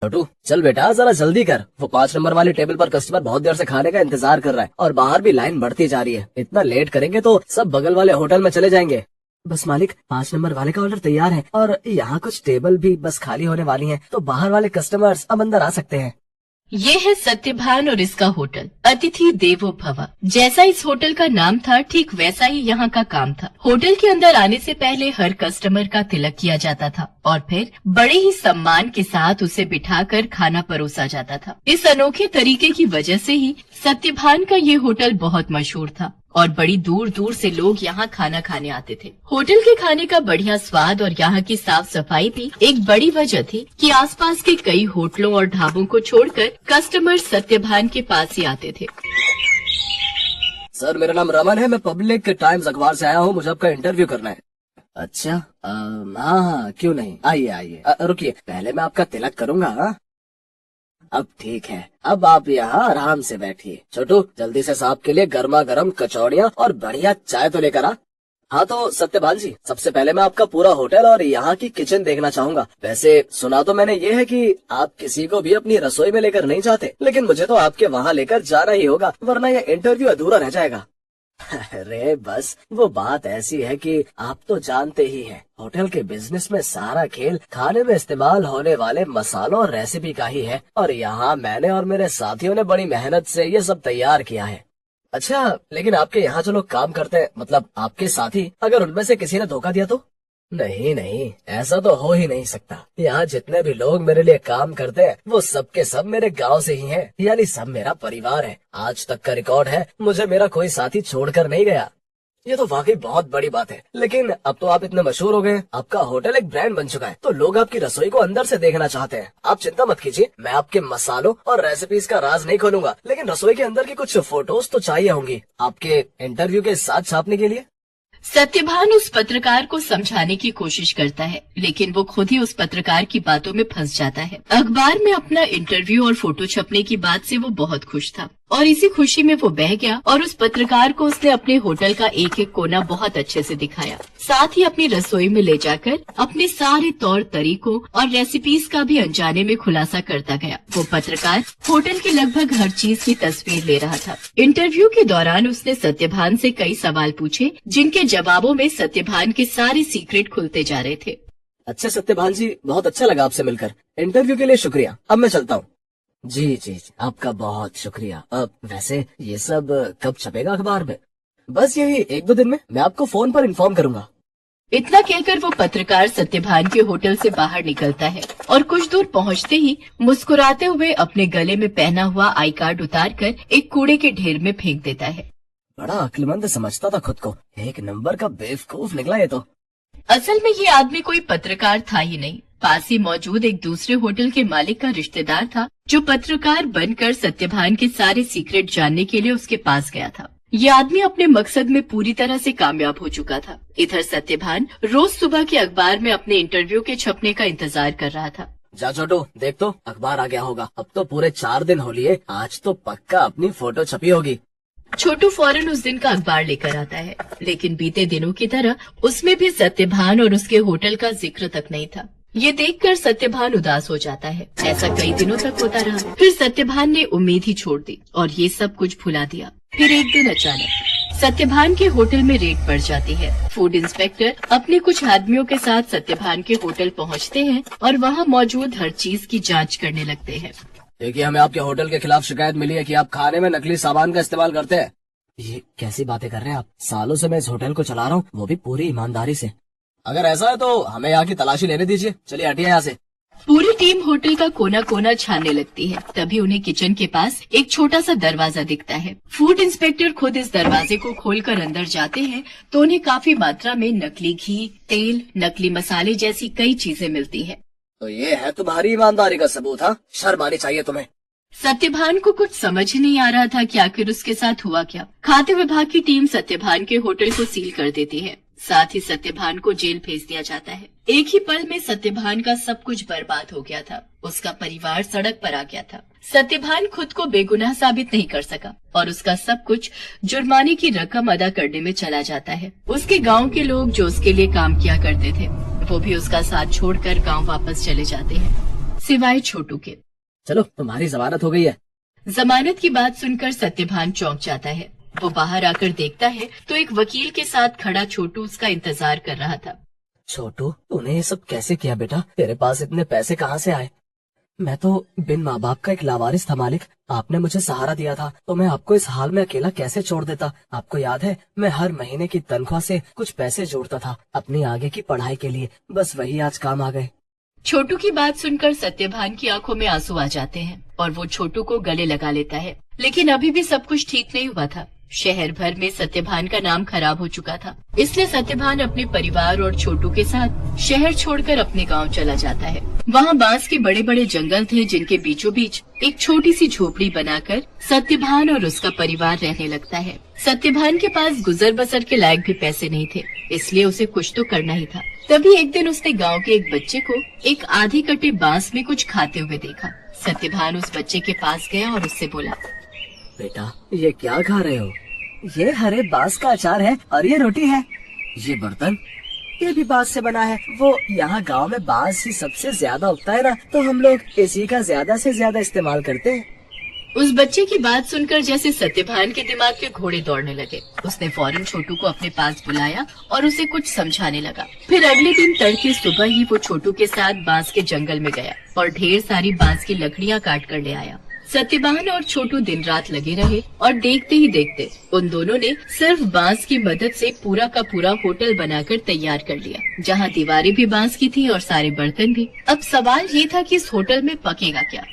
छोटू चल बेटा जरा जल्दी कर, वो 5 नंबर वाले टेबल पर कस्टमर बहुत देर से खाने का इंतजार कर रहा है और बाहर भी लाइन बढ़ती जा रही है। इतना लेट करेंगे तो सब बगल वाले होटल में चले जाएंगे। बस मालिक 5 नंबर वाले का ऑर्डर तैयार है और यहाँ कुछ टेबल भी बस खाली होने वाली हैं, तो बाहर वाले कस्टमर्स अब अंदर आ सकते हैं। ये है सत्यभान और इसका होटल अतिथि देवो भव। जैसा इस होटल का नाम था ठीक वैसा ही यहाँ का काम था। होटल के अंदर आने से पहले हर कस्टमर का तिलक किया जाता था और फिर बड़े ही सम्मान के साथ उसे बिठाकर खाना परोसा जाता था। इस अनोखे तरीके की वजह से ही सत्यभान का ये होटल बहुत मशहूर था और बड़ी दूर दूर से लोग यहाँ खाना खाने आते थे। होटल के खाने का बढ़िया स्वाद और यहाँ की साफ सफाई भी एक बड़ी वजह थी कि आसपास के कई होटलों और ढाबों को छोड़कर कस्टमर सत्यभान के पास ही आते थे। सर मेरा नाम रमन है, मैं पब्लिक टाइम्स अखबार से आया हूँ, मुझे आपका इंटरव्यू करना है। अच्छा हाँ क्यों नहीं, आइए आइए। रुकिए पहले मैं आपका तिलक करूँगा। हाँ अब ठीक है, अब आप यहाँ आराम से बैठिए। छोटू जल्दी से साहब के लिए गर्मा गर्म कचौड़ियाँ और बढ़िया चाय तो लेकर आ। हाँ तो सत्यभान जी, सबसे पहले मैं आपका पूरा होटल और यहाँ की किचन देखना चाहूंगा। वैसे सुना तो मैंने ये है कि आप किसी को भी अपनी रसोई में लेकर नहीं जाते, लेकिन मुझे तो आपके वहाँ लेकर जाना ही होगा, वरना ये इंटरव्यू अधूरा रह जाएगा। अरे बस वो बात ऐसी है कि आप तो जानते ही हैं, होटल के बिजनेस में सारा खेल खाने में इस्तेमाल होने वाले मसालों और रेसिपी का ही है और यहाँ मैंने और मेरे साथियों ने बड़ी मेहनत से ये सब तैयार किया है। अच्छा लेकिन आपके यहाँ जो लोग काम करते हैं, मतलब आपके साथी, अगर उनमें से किसी ने धोखा दिया तो? नहीं नहीं, ऐसा तो हो ही नहीं सकता। यहाँ जितने भी लोग मेरे लिए काम करते हैं वो सब के सब मेरे गांव से ही हैं, यानी सब मेरा परिवार है। आज तक का रिकॉर्ड है, मुझे मेरा कोई साथी छोड़कर नहीं गया। ये तो वाकई बहुत बड़ी बात है। लेकिन अब तो आप इतने मशहूर हो गए, आपका होटल एक ब्रांड बन चुका है, तो लोग आपकी रसोई को अंदर से देखना चाहते हैं। आप चिंता मत कीजिए, मैं आपके मसालों और रेसिपीज का राज नहीं खोलूंगा, लेकिन रसोई के अंदर की कुछ फोटोज तो चाहिए होंगी आपके इंटरव्यू के साथ छापने के लिए। सत्यभान उस पत्रकार को समझाने की कोशिश करता है, लेकिन वो खुद ही उस पत्रकार की बातों में फंस जाता है। अखबार में अपना इंटरव्यू और फोटो छपने की बात से वो बहुत खुश था और इसी खुशी में वो बह गया और उस पत्रकार को उसने अपने होटल का एक एक कोना बहुत अच्छे से दिखाया। साथ ही अपनी रसोई में ले जाकर अपने सारे तौर तरीकों और रेसिपीज का भी अनजाने में खुलासा करता गया। वो पत्रकार होटल की लगभग हर चीज की तस्वीर ले रहा था। इंटरव्यू के दौरान उसने सत्यभान से कई सवाल पूछे, जिनके जवाबों में सत्यभान के सारे सीक्रेट खुलते जा रहे थे। अच्छा सत्यभान जी, बहुत अच्छा लगा आपसे मिलकर। इंटरव्यू के लिए शुक्रिया, अब मैं चलता हूँ। जी जी जी, आपका बहुत शुक्रिया। अब वैसे ये सब कब छपेगा अखबार में? बस यही 1-2 दिन में, मैं आपको फोन पर इन्फॉर्म करूंगा। इतना कहकर वो पत्रकार सत्यभान के होटल से बाहर निकलता है और कुछ दूर पहुंचते ही मुस्कुराते हुए अपने गले में पहना हुआ आई कार्ड उतारकर एक कूड़े के ढेर में फेंक देता है। बड़ा अक्लमंद समझता था खुद को, एक नंबर का बेवकूफ निकला ये तो। असल में ये आदमी कोई पत्रकार था ही नहीं, पास ही मौजूद एक दूसरे होटल के मालिक का रिश्तेदार था, जो पत्रकार बनकर सत्यभान के सारे सीक्रेट जानने के लिए उसके पास गया था। ये आदमी अपने मकसद में पूरी तरह से कामयाब हो चुका था। इधर सत्यभान रोज सुबह के अखबार में अपने इंटरव्यू के छपने का इंतजार कर रहा था। जा छोटू, देख तो अखबार आ गया होगा। अब तो पूरे 4 दिन हो लिए, आज तो पक्का अपनी फोटो छपी होगी। छोटू फौरन उस दिन का अखबार लेकर आता है, लेकिन बीते दिनों की तरह उसमें भी सत्यभान और उसके होटल का जिक्र तक नहीं था। ये देखकर सत्यभान उदास हो जाता है। ऐसा कई दिनों तक होता रहा। फिर सत्यभान ने उम्मीद ही छोड़ दी और ये सब कुछ भुला दिया। फिर एक दिन अचानक सत्यभान के होटल में रेड पड़ जाती है। फूड इंस्पेक्टर अपने कुछ आदमियों के साथ सत्यभान के होटल पहुंचते हैं और वहां मौजूद हर चीज की जांच करने लगते हैं। देखिए, हमें आपके होटल के खिलाफ शिकायत मिली है कि आप खाने में नकली सामान का इस्तेमाल करते हैं। ये कैसी बातें कर रहे हैं आप? सालों से मैं इस होटल को चला रहा हूँ, वो भी पूरी ईमानदारी से। अगर ऐसा है तो हमें यहाँ की तलाशी लेने दीजिए। चलिए हटिए यहाँ से। पूरी टीम होटल का कोना कोना छानने लगती है। तभी उन्हें किचन के पास एक छोटा सा दरवाजा दिखता है। फूड इंस्पेक्टर खुद इस दरवाजे को खोलकर अंदर जाते हैं तो उन्हें काफी मात्रा में नकली घी, तेल, नकली मसाले जैसी कई चीजें मिलती है। तो ये है तुम्हारी ईमानदारी का सबूत? हाँ, शर्म आनी चाहिए तुम्हें। सत्यभान को कुछ समझ ही नहीं आ रहा था कि आखिर उसके साथ हुआ क्या। खाद्य विभाग की टीम सत्यभान के होटल को सील कर देती है। साथ ही सत्यभान को जेल भेज दिया जाता है। एक ही पल में सत्यभान का सब कुछ बर्बाद हो गया था। उसका परिवार सड़क पर आ गया था। सत्यभान खुद को बेगुनाह साबित नहीं कर सका और उसका सब कुछ जुर्माने की रकम अदा करने में चला जाता है। उसके गांव के लोग जो उसके लिए काम किया करते थे, वो भी उसका साथ छोड़कर गांव वापस चले जाते हैं। सिवाय छोटू के। चलो तुम्हारी जमानत हो गई है। जमानत की बात सुनकर सत्यभान चौंक जाता है। वो बाहर आकर देखता है तो एक वकील के साथ खड़ा छोटू उसका इंतजार कर रहा था। छोटू, तूने ये सब कैसे किया बेटा? तेरे पास इतने पैसे कहाँ से आए? मैं तो बिन माँ बाप का एक लावारिस था मालिक। आपने मुझे सहारा दिया था तो मैं आपको इस हाल में अकेला कैसे छोड़ देता? आपको याद है, मैं हर महीने की तनख्वाह से कुछ पैसे जोड़ता था अपनी आगे की पढ़ाई के लिए। बस वही आज काम आ गए। छोटू की बात सुनकर सत्यभान की आंखों में आंसू आ जाते हैं और वो छोटू को गले लगा लेता है। लेकिन अभी भी सब कुछ ठीक नहीं हुआ था। शहर भर में सत्यभान का नाम खराब हो चुका था। इसलिए सत्यभान अपने परिवार और छोटू के साथ शहर छोड़कर अपने गांव चला जाता है। वहाँ बांस के बड़े बड़े जंगल थे, जिनके बीचों बीच एक छोटी सी झोपड़ी बनाकर सत्यभान और उसका परिवार रहने लगता है। सत्यभान के पास गुजर बसर के लायक भी पैसे नहीं थे, इसलिए उसे कुछ तो करना ही था। तभी एक दिन उसने गांव के एक बच्चे को एक आधे कटे बांस में कुछ खाते हुए देखा। सत्यभान उस बच्चे के पास गया और उससे बोला, बेटा, ये क्या खा रहे हो? ये हरे बांस का अचार है और ये रोटी है। ये बर्तन, ये भी बांस से बना है। वो यहाँ गांव में बांस ही सबसे ज्यादा उगता है ना, तो हम लोग इसी का ज्यादा से ज्यादा इस्तेमाल करते हैं। उस बच्चे की बात सुनकर जैसे सत्यभान के दिमाग के घोड़े दौड़ने लगे। उसने फौरन छोटू को अपने पास बुलाया और उसे कुछ समझाने लगा। फिर अगले दिन तड़के सुबह ही वो छोटू के साथ बांस के जंगल में गया और ढेर सारी बांस की लकड़ियाँ काट कर ले आया। सत्यभान और छोटू दिन रात लगे रहे और देखते ही देखते उन दोनों ने सिर्फ बांस की मदद से पूरा का पूरा होटल बनाकर तैयार कर लिया, जहाँ दीवारें भी बांस की थी और सारे बर्तन भी। अब सवाल ये था कि इस होटल में पकेगा क्या?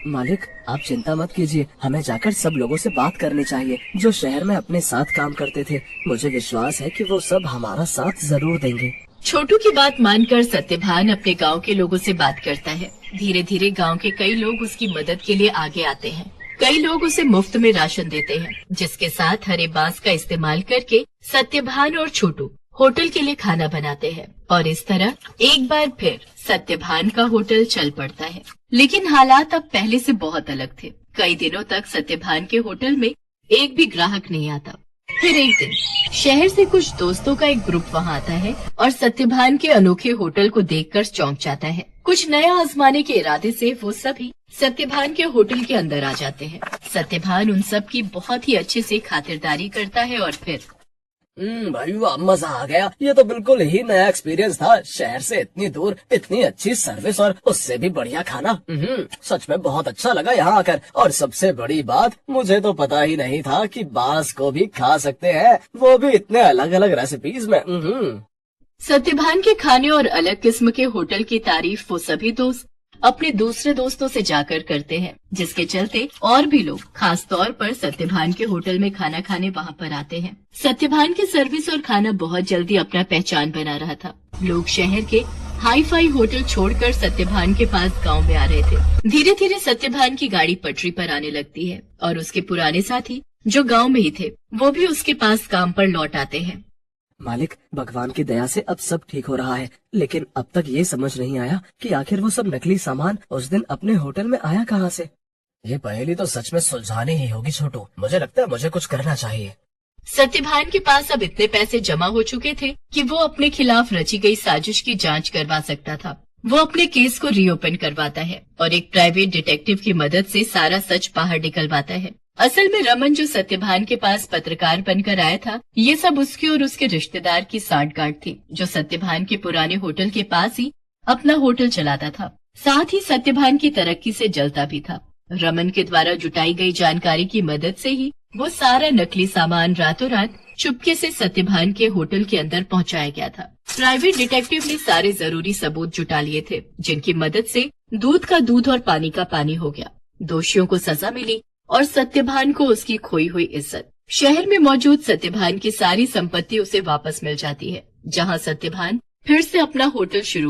मालिक, आप चिंता मत कीजिए, हमें जाकर सब लोगों से बात करनी चाहिए जो शहर में अपने साथ काम करते थे। मुझे विश्वास है कि वो सब हमारा साथ जरूर देंगे। छोटू की बात मानकर सत्यभान अपने गांव के लोगों से बात करता है। धीरे धीरे गांव के कई लोग उसकी मदद के लिए आगे आते हैं। कई लोग उसे मुफ्त में राशन देते हैं, जिसके साथ हरे बांस का इस्तेमाल करके सत्यभान और छोटू होटल के लिए खाना बनाते हैं। और इस तरह एक बार फिर सत्यभान का होटल चल पड़ता है। लेकिन हालात अब पहले से बहुत अलग थे। कई दिनों तक सत्यभान के होटल में एक भी ग्राहक नहीं आता। फिर एक दिन शहर से कुछ दोस्तों का एक ग्रुप वहाँ आता है और सत्यभान के अनोखे होटल को देखकर चौंक जाता है। कुछ नया आजमाने के इरादे से वो सभी सत्यभान के होटल के अंदर आ जाते हैं। सत्यभान उन सब की बहुत ही अच्छे से खातिरदारी करता है और फिर भाई वाह, मजा आ गया। ये तो बिल्कुल ही नया एक्सपीरियंस था। शहर से इतनी दूर इतनी अच्छी सर्विस और उससे भी बढ़िया खाना। सच में बहुत अच्छा लगा यहाँ आकर। और सबसे बड़ी बात, मुझे तो पता ही नहीं था कि बांस को भी खा सकते हैं, वो भी इतने अलग अलग रेसिपीज में। सत्यभान के खाने और अलग किस्म के होटल की तारीफ वो सभी दोस्त अपने दूसरे दोस्तों से जाकर करते हैं, जिसके चलते और भी लोग खास तौर पर सत्यभान के होटल में खाना खाने वहाँ पर आते हैं। सत्यभान की सर्विस और खाना बहुत जल्दी अपना पहचान बना रहा था। लोग शहर के हाई फाई होटल छोड़कर सत्यभान के पास गांव में आ रहे थे। धीरे धीरे सत्यभान की गाड़ी पटरी पर आने लगती है और उसके पुराने साथी जो गाँव में ही थे वो भी उसके पास काम पर लौट आते हैं। मालिक, भगवान की दया से अब सब ठीक हो रहा है, लेकिन अब तक ये समझ नहीं आया कि आखिर वो सब नकली सामान उस दिन अपने होटल में आया कहाँ से। ये पहेली तो सच में सुलझानी ही होगी छोटू। मुझे लगता है मुझे कुछ करना चाहिए। सत्यभान के पास अब इतने पैसे जमा हो चुके थे कि वो अपने खिलाफ रची गई साजिश की जांच करवा सकता था। वो अपने केस को रीओपन करवाता है और एक प्राइवेट डिटेक्टिव की मदद से सारा सच बाहर निकलवाता है। असल में रमन जो सत्यभान के पास पत्रकार बनकर आया था, ये सब उसके और उसके रिश्तेदार की सांठगांठ थी, जो सत्यभान के पुराने होटल के पास ही अपना होटल चलाता था। साथ ही सत्यभान की तरक्की से जलता भी था। रमन के द्वारा जुटाई गई जानकारी की मदद से ही वो सारा नकली सामान रातों रात चुपके से सत्यभान के होटल के अंदर पहुंचाया गया था। प्राइवेट डिटेक्टिव ने सारे जरूरी सबूत जुटा लिए थे, जिनकी मदद से दूध का दूध और पानी का पानी हो गया। दोषियों को सजा मिली और सत्यभान को उसकी खोई हुई इज्जत। शहर में मौजूद सत्यभान की सारी संपत्ति उसे वापस मिल जाती है, जहां सत्यभान फिर से अपना होटल शुरू